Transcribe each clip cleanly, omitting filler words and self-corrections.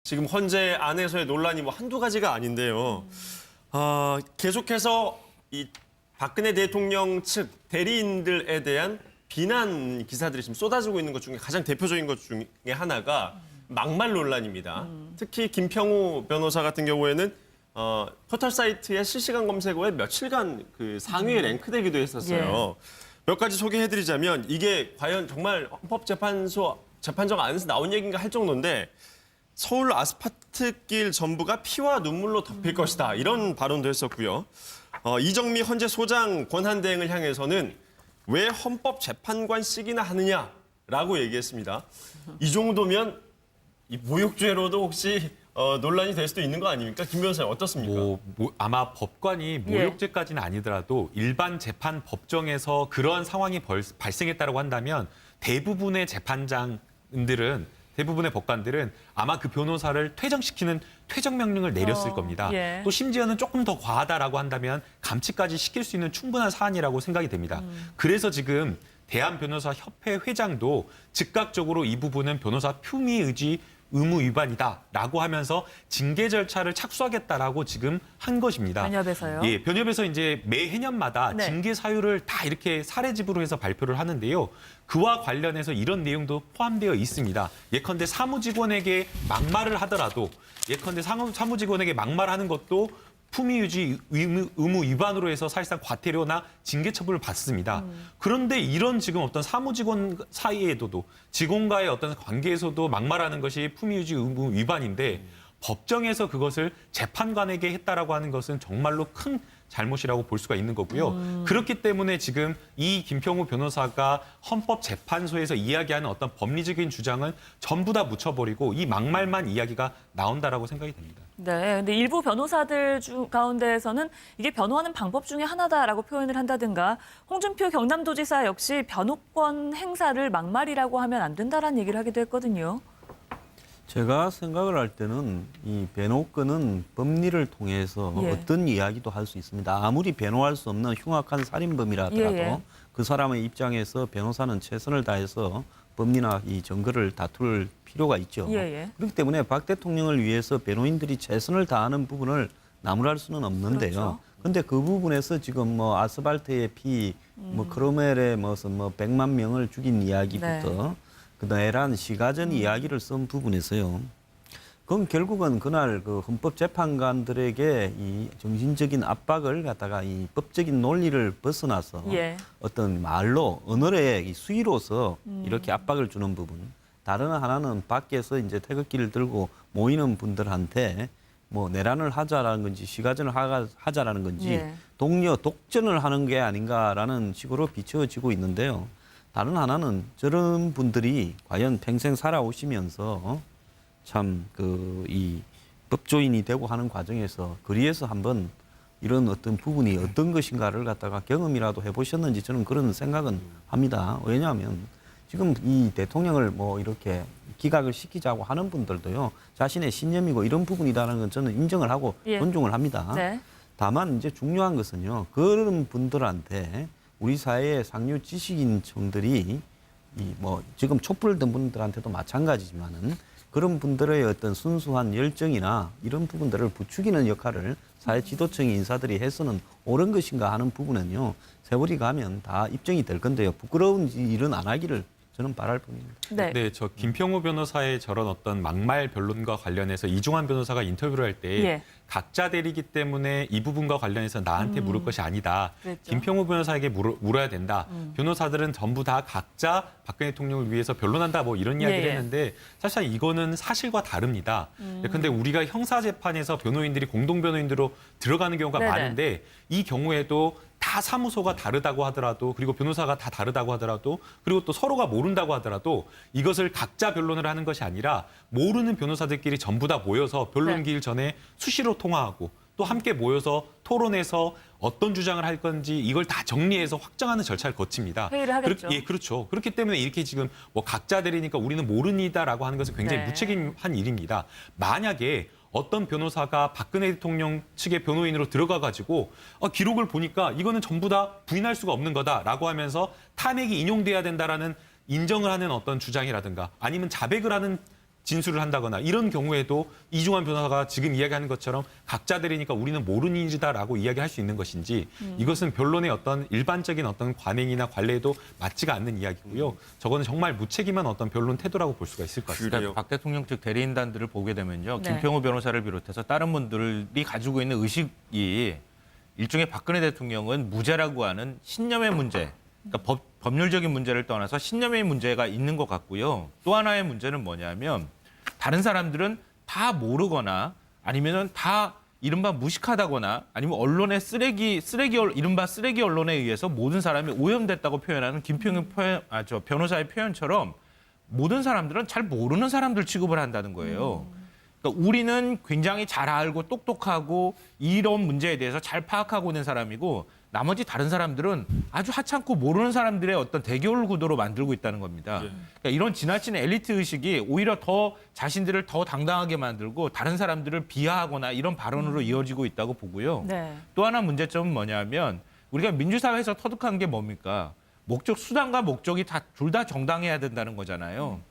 지금 헌재 안에서의 논란이 뭐 한두 가지가 아닌데요. 계속해서 이 박근혜 대통령 측 대리인들에 대한 비난 기사들이 지금 쏟아지고 있는 것 중에 가장 대표적인 것 중에 하나가 막말 논란입니다. 특히 김평우 변호사 같은 경우에는 포털 사이트의 실시간 검색어에 며칠간 그 상위에 랭크되기도 했었어요. 몇 가지 소개해드리자면 이게 과연 정말 헌법재판소 재판정 안에서 나온 얘기인가 할 정도인데 서울 아스팔트길 전부가 피와 눈물로 덮일 것이다. 이런 발언도 했었고요. 이정미 헌재 소장 권한대행을 향해서는 왜 헌법재판관식이나 하느냐라고 얘기했습니다. 이 정도면 이 모욕죄로도 혹시 논란이 될 수도 있는 거 아닙니까? 김 변호사님 어떻습니까? 아마 법관이 모욕죄까지는 아니더라도 일반 재판 법정에서 그런 상황이 발생했다고 한다면 대부분의 대부분의 법관들은 아마 그 변호사를 퇴정시키는 퇴정 명령을 내렸을 겁니다. 또 심지어는 조금 더 과하다라고 한다면 감치까지 시킬 수 있는 충분한 사안이라고 생각이 됩니다. 그래서 지금 대한변호사협회 회장도 즉각적으로 이 부분은 변호사 품위 의지 의무 위반이다라고 하면서 징계 절차를 착수하겠다라고 지금 한 것입니다. 변협에서요? 예, 변협에서 이제 매해년마다 징계 사유를 다 이렇게 사례집으로 해서 발표를 하는데요. 그와 관련해서 이런 내용도 포함되어 있습니다. 예컨대 사무직원에게 막말을 하더라도 예컨대 사무직원에게 막말하는 것도 품위유지 의무 위반으로 해서 사실상 과태료나 징계 처벌을 받습니다. 그런데 이런 지금 어떤 사무직원 사이에도 직원과의 어떤 관계에서도 막말하는 것이 품위유지 의무 위반인데 법정에서 그것을 재판관에게 했다라고 하는 것은 정말로 큰 잘못이라고 볼 수가 있는 거고요. 그렇기 때문에 지금 이 김평우 변호사가 헌법재판소에서 이야기하는 어떤 법리적인 주장은 전부 다 묻혀버리고 이 막말만 이야기가 나온다라고 생각이 됩니다. 네, 근데 일부 변호사들 가운데에서는 이게 변호하는 방법 중에 하나다라고 표현을 한다든가 홍준표 경남도지사 역시 변호권 행사를 막말이라고 하면 안 된다라는 얘기를 하기도 했거든요. 제가 생각을 할 때는 이 변호권은 법리를 통해서 어떤 이야기도 할 수 있습니다. 아무리 변호할 수 없는 흉악한 살인범이라더라도 그 사람의 입장에서 변호사는 최선을 다해서 법리나 이 증거를 다툴 필요가 있죠. 그렇기 때문에 박 대통령을 위해서 변호인들이 최선을 다하는 부분을 나무랄 수는 없는데요. 그런데 그 부분에서 지금 뭐 아스팔트의 피, 뭐 크로멜의 무슨 뭐 100만 명을 죽인 이야기부터 그 내란 시가전 이야기를 쓴 부분에서요. 그건 결국은 그날 그 헌법재판관들에게 이 정신적인 압박을 갖다가 이 법적인 논리를 벗어나서 어떤 말로 언어의 이 수위로서 이렇게 압박을 주는 부분. 다른 하나는 밖에서 이제 태극기를 들고 모이는 분들한테 뭐 내란을 하자라는 건지 시가전을 하자라는 건지 동료 독전을 하는 게 아닌가라는 식으로 비춰지고 있는데요. 다른 하나는 저런 분들이 과연 평생 살아오시면서 참 이 법조인이 되고 하는 과정에서 거리에서 한번 이런 어떤 부분이 어떤 것인가를 갖다가 경험이라도 해보셨는지 저는 그런 생각은 합니다. 왜냐하면 지금 이 대통령을 뭐 이렇게 기각을 시키자고 하는 분들도요. 자신의 신념이고 이런 부분이라는 건 저는 인정을 하고 존중을 합니다. 다만 이제 중요한 것은요. 그런 분들한테 우리 사회의 상류 지식인층들이 뭐 지금 촛불 든 분들한테도 마찬가지지만은 그런 분들의 어떤 순수한 열정이나 이런 부분들을 부추기는 역할을 사회 지도층 인사들이 해서는 옳은 것인가 하는 부분은요. 세월이 가면 다 입증이 될 건데요. 부끄러운 일은 안 하기를 저는 바랄 뿐입니다. 네, 저 김평우 변호사의 저런 어떤 막말 변론과 관련해서 이종환 변호사가 인터뷰를 할 때 각자 대리기 때문에 이 부분과 관련해서 나한테 물을 것이 아니다. 김평우 변호사에게 물어야 된다. 변호사들은 전부 다 각자 박근혜 대통령을 위해서 변론한다. 뭐 이런 이야기를 했는데 사실 이거는 사실과 다릅니다. 그런데 우리가 형사재판에서 변호인들이 공동변호인으로 들어가는 경우가 많은데 이 경우에도 다 사무소가 다르다고 하더라도 그리고 변호사가 다 다르다고 하더라도 그리고 또 서로가 모른다고 하더라도 이것을 각자 변론을 하는 것이 아니라 모르는 변호사들끼리 전부 다 모여서 변론기일 전에 수시로 통화하고 또 함께 모여서 토론해서 어떤 주장을 할 건지 이걸 다 정리해서 확정하는 절차를 거칩니다. 회의를 하겠죠. 그렇죠. 그렇기 때문에 이렇게 지금 뭐 각자 대리니까 우리는 모릅니다라고 하는 것은 굉장히 무책임한 일입니다. 만약에 어떤 변호사가 박근혜 대통령 측의 변호인으로 들어가가지고 기록을 보니까 이거는 전부 다 부인할 수가 없는 거다라고 하면서 탄핵이 인용돼야 된다라는 인정을 하는 어떤 주장이라든가 아니면 자백을 하는 진술을 한다거나 이런 경우에도 이중환 변호사가 지금 이야기하는 것처럼 각자들이니까 우리는 모르는 일이다라고 이야기할 수 있는 것인지 이것은 변론의 어떤 일반적인 어떤 관행이나 관례에도 맞지가 않는 이야기고요. 저거는 정말 무책임한 어떤 변론 태도라고 볼 수가 있을 것 같습니다. 그러니까 박 대통령 측 대리인단들을 보게 되면요. 네. 김평우 변호사를 비롯해서 다른 분들이 가지고 있는 의식이 일종의 박근혜 대통령은 무죄라고 하는 신념의 문제, 그러니까 법률적인 문제를 떠나서 신념의 문제가 있는 것 같고요. 또 하나의 문제는 뭐냐면 다른 사람들은 다 모르거나 아니면은 다 이른바 무식하다거나 아니면 언론의 이른바 쓰레기 언론에 의해서 모든 사람이 오염됐다고 표현하는 김평우 변호사의 표현처럼 모든 사람들은 잘 모르는 사람들 취급을 한다는 거예요. 그러니까 우리는 굉장히 잘 알고 똑똑하고 이런 문제에 대해서 잘 파악하고 있는 사람이고 나머지 다른 사람들은 아주 하찮고 모르는 사람들의 어떤 대결 구도로 만들고 있다는 겁니다. 그러니까 이런 지나친 엘리트 의식이 오히려 더 자신들을 더 당당하게 만들고 다른 사람들을 비하하거나 이런 발언으로 이어지고 있다고 보고요. 네. 또 하나 문제점은 뭐냐면 우리가 민주사회에서 터득한 게 뭡니까? 수단과 목적이 둘 다 정당해야 된다는 거잖아요.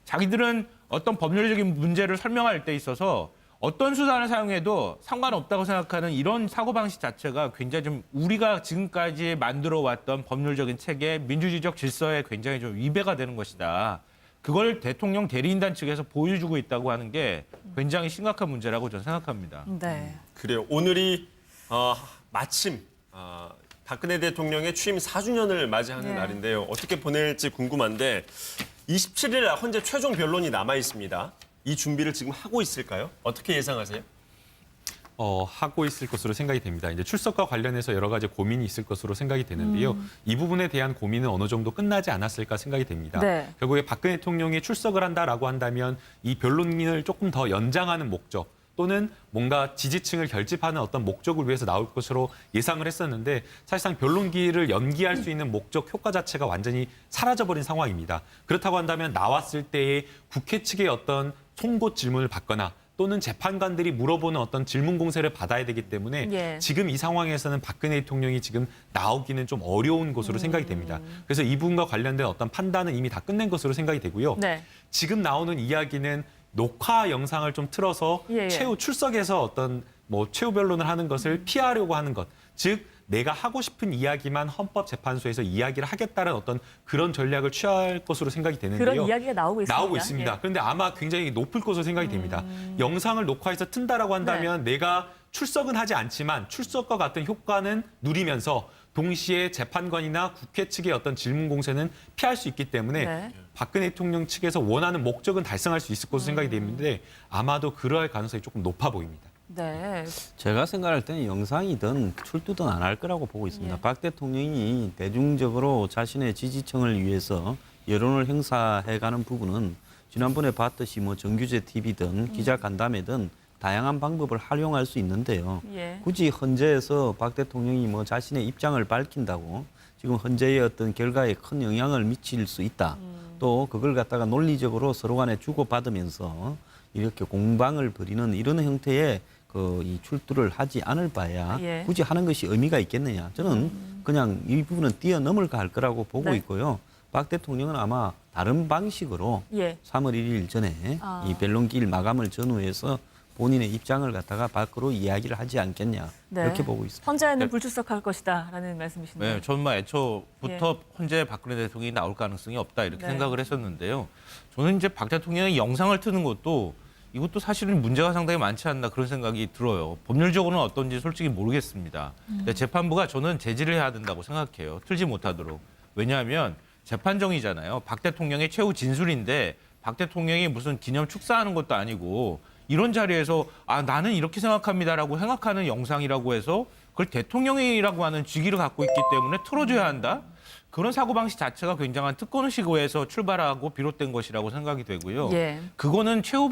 자기들은 어떤 법률적인 문제를 설명할 때 있어서 어떤 수단을 사용해도 상관없다고 생각하는 이런 사고방식 자체가 굉장히 좀 우리가 지금까지 만들어왔던 법률적인 체계, 민주주의적 질서에 굉장히 좀 위배가 되는 것이다. 그걸 대통령 대리인단 측에서 보여주고 있다고 하는 게 굉장히 심각한 문제라고 저는 생각합니다. 네. 그래요. 오늘이 마침 박근혜 대통령의 취임 4주년을 맞이하는 네. 날인데요. 어떻게 보낼지 궁금한데 27일 헌재 최종 변론이 남아 있습니다. 이 준비를 지금 하고 있을까요? 어떻게 예상하세요? 하고 있을 것으로 생각이 됩니다. 이제 출석과 관련해서 여러 가지 고민이 있을 것으로 생각이 되는데요. 이 부분에 대한 고민은 어느 정도 끝나지 않았을까 생각이 됩니다. 네. 결국에 박근혜 대통령이 출석을 한다라고 한다면 이 변론을 조금 더 연장하는 목적 또는 뭔가 지지층을 결집하는 어떤 목적을 위해서 나올 것으로 예상을 했었는데 사실상 변론기를 연기할 수 있는 목적 효과 자체가 완전히 사라져버린 상황입니다. 그렇다고 한다면 나왔을 때의 국회 측의 어떤 송곳 질문을 받거나 또는 재판관들이 물어보는 어떤 질문 공세를 받아야 되기 때문에 예. 지금 이 상황에서는 박근혜 대통령이 지금 나오기는 좀 어려운 것으로 생각이 됩니다. 그래서 이 부분과 관련된 어떤 판단은 이미 다 끝낸 것으로 생각이 되고요. 네. 지금 나오는 이야기는 녹화 영상을 좀 틀어서 예, 예. 최후 출석에서 어떤 최후 변론을 하는 것을 피하려고 하는 것. 즉 내가 하고 싶은 이야기만 헌법재판소에서 이야기를 하겠다는 어떤 그런 전략을 취할 것으로 생각이 되는데요. 그런 이야기가 나오고 있습니다. 나오고 있습니다. 예. 그런데 아마 굉장히 높을 것으로 생각이 됩니다. 영상을 녹화해서 튼다라고 한다면 내가 출석은 하지 않지만 출석과 같은 효과는 누리면서 동시에 재판관이나 국회 측의 어떤 질문 공세는 피할 수 있기 때문에 네. 박근혜 대통령 측에서 원하는 목적은 달성할 수 있을 것으로 생각이 되는데 아마도 그러할 가능성이 조금 높아 보입니다. 네. 제가 생각할 때는 영상이든 출두든 안 할 거라고 보고 있습니다. 예. 박 대통령이 대중적으로 자신의 지지층을 위해서 여론을 행사해가는 부분은 지난번에 봤듯이 정규제 TV든 기자 간담회든 다양한 방법을 활용할 수 있는데요. 예. 굳이 헌재에서 박 대통령이 자신의 입장을 밝힌다고 지금 헌재의 어떤 결과에 큰 영향을 미칠 수 있다. 또 그걸 갖다가 논리적으로 서로 간에 주고받으면서 이렇게 공방을 벌이는 이런 형태의 이 출두를 하지 않을 바에야 예. 굳이 하는 것이 의미가 있겠느냐. 저는 그냥 이 부분은 뛰어넘을 할 거라고 보고 네. 있고요. 박 대통령은 아마 다른 방식으로 예. 3월 1일 전에 이 변론기일 마감을 전후해서 본인의 입장을 갖다가 밖으로 이야기를 하지 않겠냐. 네. 이렇게 보고 있습니다. 헌재는 불출석할 것이다라는 말씀이신데요. 네, 저는 애초부터 헌재 박근혜 대통령이 나올 가능성이 없다 이렇게 네. 생각을 했었는데요. 저는 이제 박 대통령이 영상을 트는 것도 이것도 사실은 문제가 상당히 많지 않나 그런 생각이 들어요. 법률적으로는 어떤지 솔직히 모르겠습니다. 근데 재판부가 저는 제지를 해야 된다고 생각해요. 틀지 못하도록. 왜냐하면 재판정이잖아요. 박 대통령의 최후 진술인데 박 대통령이 무슨 기념 축사하는 것도 아니고 이런 자리에서 나는 이렇게 생각합니다라고 생각하는 영상이라고 해서 그걸 대통령이라고 하는 직위를 갖고 있기 때문에 틀어줘야 한다? 그런 사고방식 자체가 굉장한 특권의식에서 출발하고 비롯된 것이라고 생각이 되고요. 예. 그거는 최후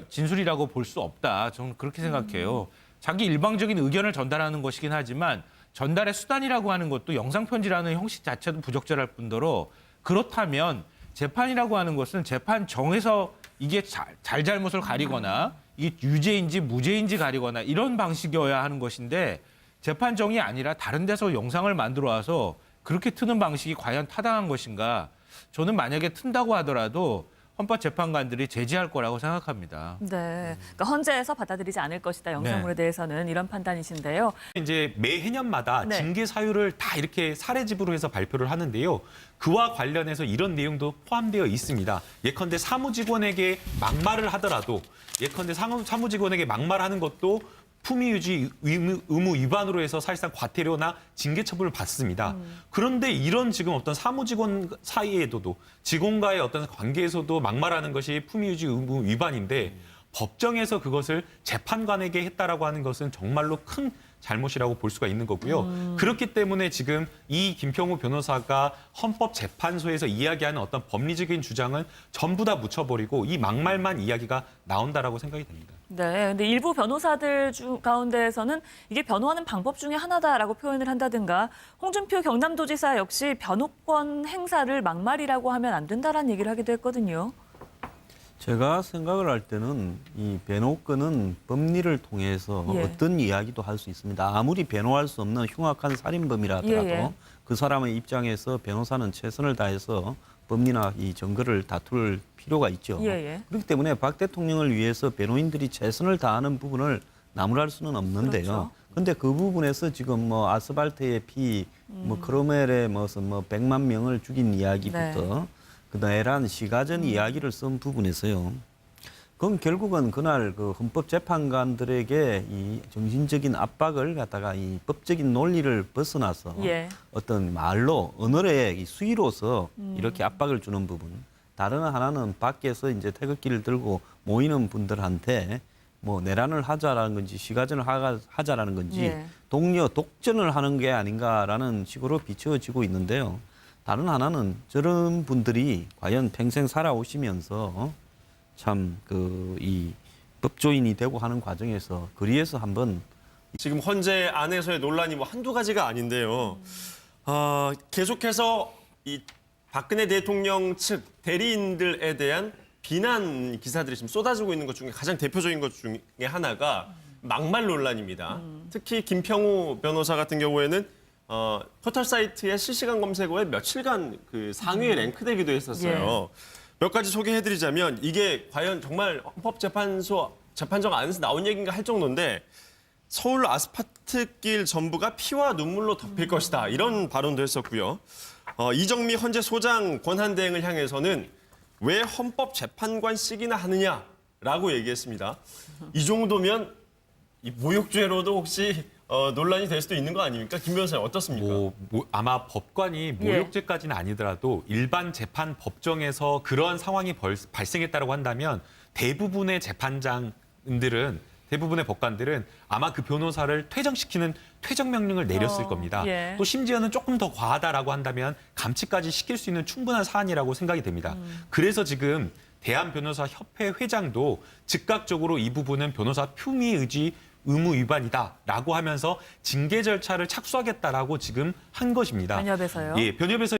진술이라고 볼 수 없다. 저는 그렇게 생각해요. 자기 일방적인 의견을 전달하는 것이긴 하지만 전달의 수단이라고 하는 것도 영상편지라는 형식 자체도 부적절할 뿐더러 그렇다면 재판이라고 하는 것은 재판정에서 이게 잘잘못을 가리거나 이게 유죄인지 무죄인지 가리거나 이런 방식이어야 하는 것인데 재판정이 아니라 다른 데서 영상을 만들어 와서 그렇게 트는 방식이 과연 타당한 것인가? 저는 만약에 튼다고 하더라도 헌법재판관들이 제지할 거라고 생각합니다. 네, 그러니까 헌재에서 받아들이지 않을 것이다. 영상물에 대해서는 이런 판단이신데요. 이제 매해년마다 네. 징계 사유를 다 이렇게 사례집으로 해서 발표를 하는데요. 그와 관련해서 이런 내용도 포함되어 있습니다. 예컨대 사무직원에게 막말을 하더라도 예컨대 사무직원에게 막말하는 것도 품위유지 의무 위반으로 해서 사실상 과태료나 징계 처분을 받습니다. 그런데 이런 지금 어떤 사무직원 사이에도 직원과의 어떤 관계에서도 막말하는 것이 품위유지 의무 위반인데 법정에서 그것을 재판관에게 했다라고 하는 것은 정말로 큰 잘못이라고 볼 수가 있는 거고요. 그렇기 때문에 지금 이 김평우 변호사가 헌법재판소에서 이야기하는 어떤 법리적인 주장은 전부 다 묻혀버리고 이 막말만 이야기가 나온다라고 생각이 됩니다. 네, 근데 일부 변호사들 가운데에서는 이게 변호하는 방법 중에 하나다라고 표현을 한다든가 홍준표 경남도지사 역시 변호권 행사를 막말이라고 하면 안 된다라는 얘기를 하기도 했거든요. 제가 생각을 할 때는 이 변호권은 법리를 통해서 예. 어떤 이야기도 할 수 있습니다. 아무리 변호할 수 없는 흉악한 살인범이라더라도 예. 그 사람의 입장에서 변호사는 최선을 다해서 법리나 이 증거를 다툴 필요가 있죠. 예. 그렇기 때문에 박 대통령을 위해서 변호인들이 최선을 다하는 부분을 나무랄 수는 없는데요. 그런데 그 부분에서 지금 뭐 아스팔트의 피, 뭐 크로멜의 무슨 뭐 100만 명을 죽인 이야기부터 그 내란 시가전 이야기를 쓴 부분에서요. 그건 결국은 그날 그 헌법재판관들에게 이 정신적인 압박을 갖다가 이 법적인 논리를 벗어나서 예. 어떤 말로 언어의 이 수위로서 이렇게 압박을 주는 부분. 다른 하나는 밖에서 이제 태극기를 들고 모이는 분들한테 뭐 내란을 하자라는 건지 시가전을 하자라는 건지 예. 동료 독전을 하는 게 아닌가라는 식으로 비춰지고 있는데요. 다른 하나는 저런 분들이 과연 평생 살아오시면서 참 그 이 법조인이 되고 하는 과정에서 거리에서 한번 지금 헌재 안에서의 논란이 뭐 한두 가지가 아닌데요. 계속해서 이 박근혜 대통령 측 대리인들에 대한 비난 기사들이 지금 쏟아지고 있는 것 중에 가장 대표적인 것 중에 하나가 막말 논란입니다. 특히 김평우 변호사 같은 경우에는 포털 사이트의 실시간 검색어에 며칠간 그 상위에 랭크되기도 했었어요. 몇 가지 소개해드리자면 이게 과연 정말 헌법재판소 재판정 안에서 나온 얘기인가 할 정도인데 서울 아스팔트길 전부가 피와 눈물로 덮일 것이다 이런 발언도 했었고요. 이정미 헌재 소장 권한대행을 향해서는 왜 헌법재판관씩이나 하느냐라고 얘기했습니다. 이 정도면 이 모욕죄로도 혹시 논란이 될 수도 있는 거 아닙니까? 김 변호사님 어떻습니까? 아마 법관이 모욕죄까지는 아니더라도 일반 재판 법정에서 그런 상황이 발생했다고 한다면 대부분의 대부분의 법관들은 아마 그 변호사를 퇴정시키는 퇴정 명령을 내렸을 겁니다. 예. 또 심지어는 조금 더 과하다라고 한다면 감치까지 시킬 수 있는 충분한 사안이라고 생각이 됩니다. 그래서 지금 대한변호사협회 회장도 즉각적으로 이 부분은 변호사 품위 의지 의무 위반이다라고 하면서 징계 절차를 착수하겠다라고 지금 한 것입니다. 변협에서요. 예, 변협에서